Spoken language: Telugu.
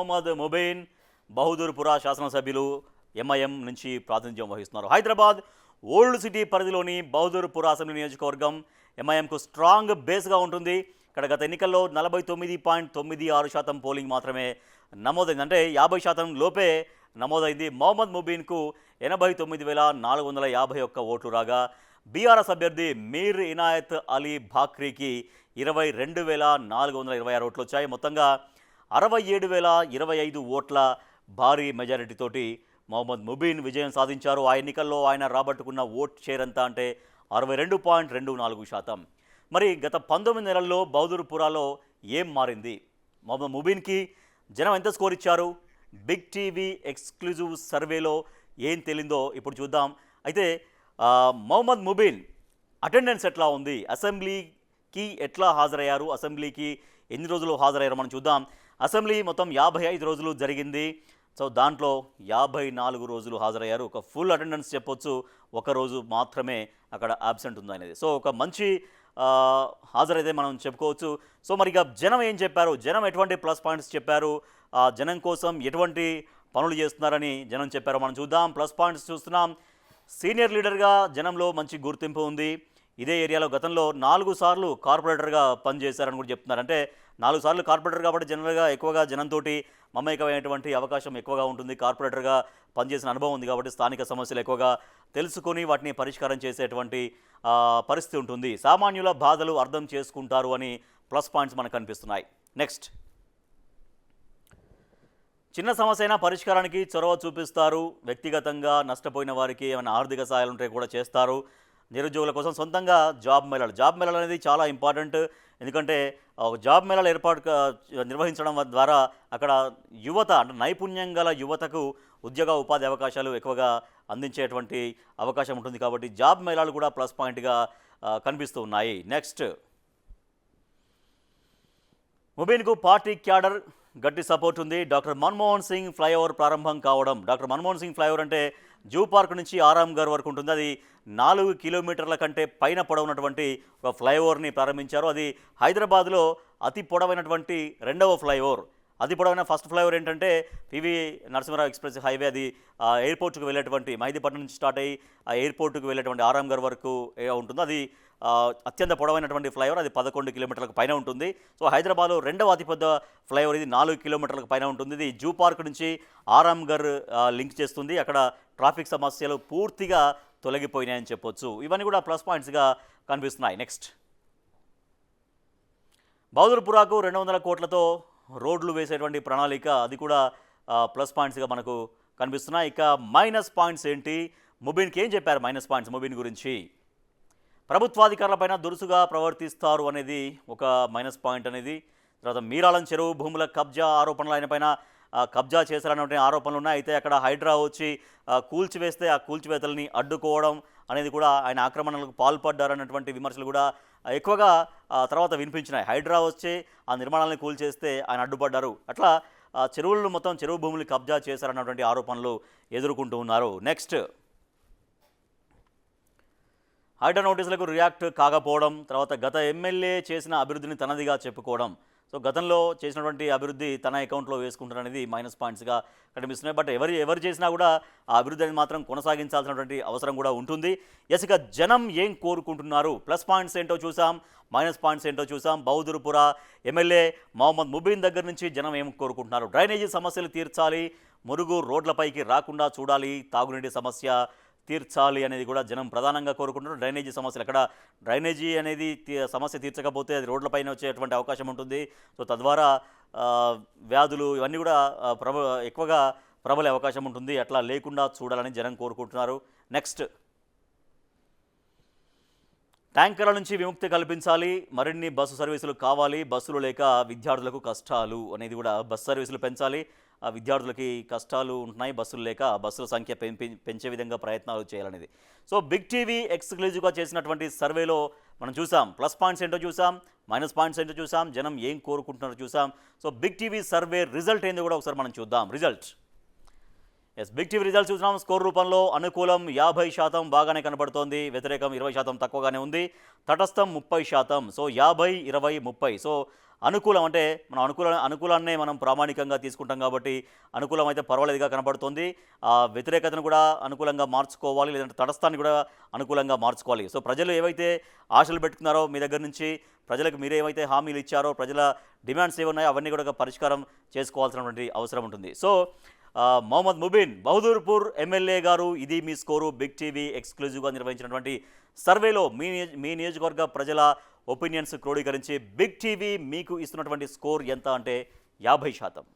మొహమ్మద్ ముబీన్ బహదూర్పురా శాసనసభ్యులు ఎంఐఎం నుంచి ప్రాతినిధ్యం వహిస్తున్నారు. హైదరాబాద్ ఓల్డ్ సిటీ పరిధిలోని బహదూర్పురా అసెంబ్లీ నియోజకవర్గం ఎంఐఎంకు స్ట్రాంగ్ బేస్గా ఉంటుంది. ఇక్కడ గత ఎన్నికల్లో 49.96% పోలింగ్ మాత్రమే నమోదైంది, అంటే 50% లోపే నమోదైంది. మొహమ్మద్ ముబీన్కు 89,451 ఓట్లు రాగా బీఆర్ఎస్ అభ్యర్థి మీర్ ఇనాయత్ అలీ భాక్రీకి 22,426 ఓట్లు వచ్చాయి. మొత్తంగా 67,025 ఓట్ల భారీ మెజారిటీతోటి మొహమ్మద్ ముబీన్ విజయం సాధించారు. ఆ ఎన్నికల్లో ఆయన రాబట్టుకున్న ఓట్ షేర్ ఎంత అంటే 62.24%. మరి గత 19 నెలల్లో బహదూర్పురాలో ఏం మారింది? మొహమ్మద్ ముబీన్కి జనం ఎంత స్కోర్ ఇచ్చారు? బిగ్ టీవీ ఎక్స్క్లూజివ్ సర్వేలో ఏం తేలిందో ఇప్పుడు చూద్దాం. అయితే మొహమ్మద్ ముబీన్ అటెండెన్స్ ఎట్లా ఉంది, అసెంబ్లీకి ఎట్లా హాజరయ్యారు, అసెంబ్లీకి ఎన్ని రోజులు హాజరయ్యారో మనం చూద్దాం. అసెంబ్లీ మొత్తం 55 రోజులు జరిగింది. సో దాంట్లో 54 రోజులు హాజరయ్యారు. ఒక ఫుల్ అటెండెన్స్ చెప్పొచ్చు, ఒక రోజు మాత్రమే అక్కడ అబ్సెంట్ ఉంది అనేది. సో ఒక మంచి హాజరైతే మనం చెప్పుకోవచ్చు. సో మరి ఇక జనం ఏం చెప్పారు, జనం ఎటువంటి ప్లస్ పాయింట్స్ చెప్పారు, జనం కోసం ఎటువంటి పనులు చేస్తున్నారని జనం చెప్పారో మనం చూద్దాం. ప్లస్ పాయింట్స్ చూస్తున్నాం. సీనియర్ లీడర్గా జనంలో మంచి గుర్తింపు ఉంది. ఇదే ఏరియాలో గతంలో 4 సార్లు కార్పొరేటర్గా పనిచేశారని కూడా చెప్తున్నారు. అంటే 4 సార్లు కార్పొరేటర్ కాబట్టి జనరల్గా ఎక్కువగా జనంతో మమేకమైనటువంటి అవకాశం ఎక్కువగా ఉంటుంది. కార్పొరేటర్గా పనిచేసిన అనుభవం ఉంది కాబట్టి స్థానిక సమస్యలు ఎక్కువగా తెలుసుకొని వాటిని పరిష్కారం చేసేటువంటి పరిస్థితి ఉంటుంది. సామాన్యుల బాధలు అర్థం చేసుకుంటారు అని ప్లస్ పాయింట్స్ మనకు కనిపిస్తున్నాయి. నెక్స్ట్, చిన్న సమస్య అయినా పరిష్కారానికి చొరవ చూపిస్తారు. వ్యక్తిగతంగా నష్టపోయిన వారికి ఏమైనా ఆర్థిక సహాయాలు ఉంటే కూడా చేస్తారు. నిరుద్యోగుల కోసం సొంతంగా జాబ్ మేళాలు అనేది చాలా ఇంపార్టెంట్. ఎందుకంటే ఒక జాబ్ మేళాలు నిర్వహించడం ద్వారా అక్కడ యువత, అంటే నైపుణ్యం గల యువతకు ఉద్యోగ ఉపాధి అవకాశాలు ఎక్కువగా అందించేటువంటి అవకాశం ఉంటుంది. కాబట్టి జాబ్ మేళాలు కూడా ప్లస్ పాయింట్గా కనిపిస్తూ ఉన్నాయి. నెక్స్ట్, ముబీన్కు పార్టీ క్యాడర్ గట్టి సపోర్ట్ ఉంది. డాక్టర్ మన్మోహన్ సింగ్ ఫ్లైఓవర్ ప్రారంభం కావడం. డాక్టర్ మన్మోహన్ సింగ్ ఫ్లైఓవర్ అంటే జూ పార్క్ నుంచి ఆరాంఘర్ వరకు ఉంటుంది. అది 4 కిలోమీటర్ల కంటే పైన పొడవున్నటువంటి ఒక ఫ్లైఓవర్ని ప్రారంభించారు. అది హైదరాబాద్లో అతి పొడవైనటువంటి 2వ ఫ్లైఓవర్. అతి పొడవైన ఫస్ట్ ఫ్లైఓవర్ ఏంటంటే పివి నరసింహారావు ఎక్స్ప్రెస్ హైవే. అది ఎయిర్పోర్ట్కి వెళ్ళేటువంటి మెహదీపట్నం నుంచి స్టార్ట్ అయ్యి ఆ ఎయిర్పోర్ట్కి వెళ్ళేటువంటి ఆరాంఘర్ వరకు ఉంటుందో అది అత్యంత పొడవైనటువంటి ఫ్లైఓవర్. అది 11 కిలోమీటర్లకు పైన ఉంటుంది. సో హైదరాబాద్లో 2వ అతిపెద్ద ఫ్లైఓవర్ ఇది 4 కిలోమీటర్లకు పైన ఉంటుంది. ఇది జూ పార్క్ నుంచి ఆరాంఘర్ లింక్ చేస్తుంది. అక్కడ ట్రాఫిక్ సమస్యలు పూర్తిగా తొలగిపోయినాయని చెప్పొచ్చు. ఇవన్నీ కూడా ప్లస్ పాయింట్స్గా కనిపిస్తున్నాయి. నెక్స్ట్, బహదూర్పురాకు 200 కోట్లతో రోడ్లు వేసేటువంటి ప్రణాళిక, అది కూడా ప్లస్ పాయింట్స్గా మనకు కనిపిస్తున్నాయి. ఇక మైనస్ పాయింట్స్ ఏంటి, ముబీన్కి ఏం చెప్పారు మైనస్ పాయింట్స్ ముబీన్ గురించి? ప్రభుత్వాధికారులపైన దురుసుగా ప్రవర్తిస్తారు అనేది ఒక మైనస్ పాయింట్ అనేది. తర్వాత మీరాలం చెరువు భూముల కబ్జా ఆరోపణలు ఆయన పైన కబ్జా చేశారనే ఆరోపణలు ఉన్నాయి. అయితే అక్కడ హైడ్రా వచ్చి కూల్చివేస్తే ఆ కూల్చివేతల్ని అడ్డుకోవడం అనేది కూడా ఆయన ఆక్రమణలకు పాల్పడ్డారన్నటువంటి విమర్శలు కూడా ఎక్కువగా తర్వాత వినిపించినాయి. హైడ్రా వచ్చి ఆ నిర్మాణాలను కూల్చేస్తే ఆయన అడ్డుపడ్డారు. అట్లా చెరువులను మొత్తం చెరువు భూములు కబ్జా చేశారన్నటువంటి ఆరోపణలు ఎదుర్కొంటూ ఉన్నారు. నెక్స్ట్, హైడ్రా నోటీసులకు రియాక్ట్ కాకపోవడం, తర్వాత గత ఎమ్మెల్యే చేసిన అభివృద్ధిని తనదిగా చెప్పుకోవడం. సో గతంలో చేసినటువంటి అభివృద్ధి తన అకౌంట్లో వేసుకుంటారనేది మైనస్ పాయింట్స్గా కనిపిస్తున్నాయి. బట్ ఎవరు చేసినా కూడా ఆ అభివృద్ధిని మాత్రం కొనసాగించాల్సినటువంటి అవసరం కూడా ఉంటుంది. ఇక జనం ఏం కోరుకుంటున్నారు, ప్లస్ పాయింట్స్ ఏంటో చూసాం, మైనస్ పాయింట్స్ ఏంటో చూసాం. బహదూర్పురా ఎమ్మెల్యే మొహమ్మద్ ముబీన్ దగ్గర నుంచి జనం ఏం కోరుకుంటున్నారు? డ్రైనేజీ సమస్యలు తీర్చాలి, మురుగు రోడ్లపైకి రాకుండా చూడాలి, తాగునీటి సమస్య తీర్చాలి అనేది కూడా జనం ప్రధానంగా కోరుకుంటున్నారు. డ్రైనేజీ సమస్యలు, అక్కడ డ్రైనేజీ అనేది సమస్య తీర్చకపోతే అది రోడ్లపైన వచ్చేటువంటి అవకాశం ఉంటుంది. సో తద్వారా వ్యాధులు ఇవన్నీ కూడా ఎక్కువగా ప్రబలే అవకాశం ఉంటుంది. అట్లా లేకుండా చూడాలని జనం కోరుకుంటున్నారు. నెక్స్ట్, ట్యాంకర్ల నుంచి విముక్తి కల్పించాలి, మరిన్ని బస్సు సర్వీసులు కావాలి, బస్సులు లేక విద్యార్థులకు కష్టాలు అనేది కూడా బస్సు సర్వీసులు పెంచాలి. విద్యార్థులకి కష్టాలు ఉంటున్నాయి, బస్సులు లేక బస్సుల సంఖ్య పెంచే విధంగా ప్రయత్నాలు చేయాలనేది. సో బిగ్ టీవీ ఎక్స్క్లూజివ్గా చేసినటువంటి సర్వేలో మనం చూసాం, ప్లస్ పాయింట్స్ ఏంటో చూసాం, మైనస్ పాయింట్స్ ఏంటో చూసాం, జనం ఏం కోరుకుంటున్నారో చూసాం. So big TV survey result ఏందో కూడా ఒకసారి మనం చూద్దాం. రిజల్ట్, బిగ్ టీవీ రిజల్ట్ చూసినాం. స్కోర్ రూపంలో అనుకూలం 50% బాగానే కనబడుతోంది, వ్యతిరేకం 20% తక్కువగానే ఉంది, తటస్థం 30%. సో 50, 20, 30. సో అనుకూలం అంటే మనం అనుకూలాన్నే మనం ప్రామాణికంగా తీసుకుంటాం కాబట్టి అనుకూలం అయితే పర్వాలేదుగా కనబడుతోంది. వ్యతిరేకతను కూడా అనుకూలంగా మార్చుకోవాలి, లేదంటే తటస్థాన్ని కూడా అనుకూలంగా మార్చుకోవాలి. సో ప్రజలు ఏవైతే ఆశలు పెట్టుకున్నారో మీ దగ్గర నుంచి, ప్రజలకు మీరేమైతే హామీలు ఇచ్చారో, ప్రజల డిమాండ్స్ ఏమున్నాయో అవన్నీ కూడా పరిష్కారం చేసుకోవాల్సినటువంటి అవసరం ఉంటుంది. సో మొహమ్మద్ ముబీన్ బహదూర్పూర్ ఎమ్మెల్యే గారు, ఇది మీ స్కోరు. బిగ్ టీవీ ఎక్స్క్లూజివ్గా నిర్వహించినటువంటి సర్వేలో మీ నియోజకవర్గ ప్రజల ఒపీనియన్స్ క్రోడీకరించి బిగ్ టీవీ మీకు ఇస్తున్నటువంటి స్కోర్ ఎంత అంటే 50%.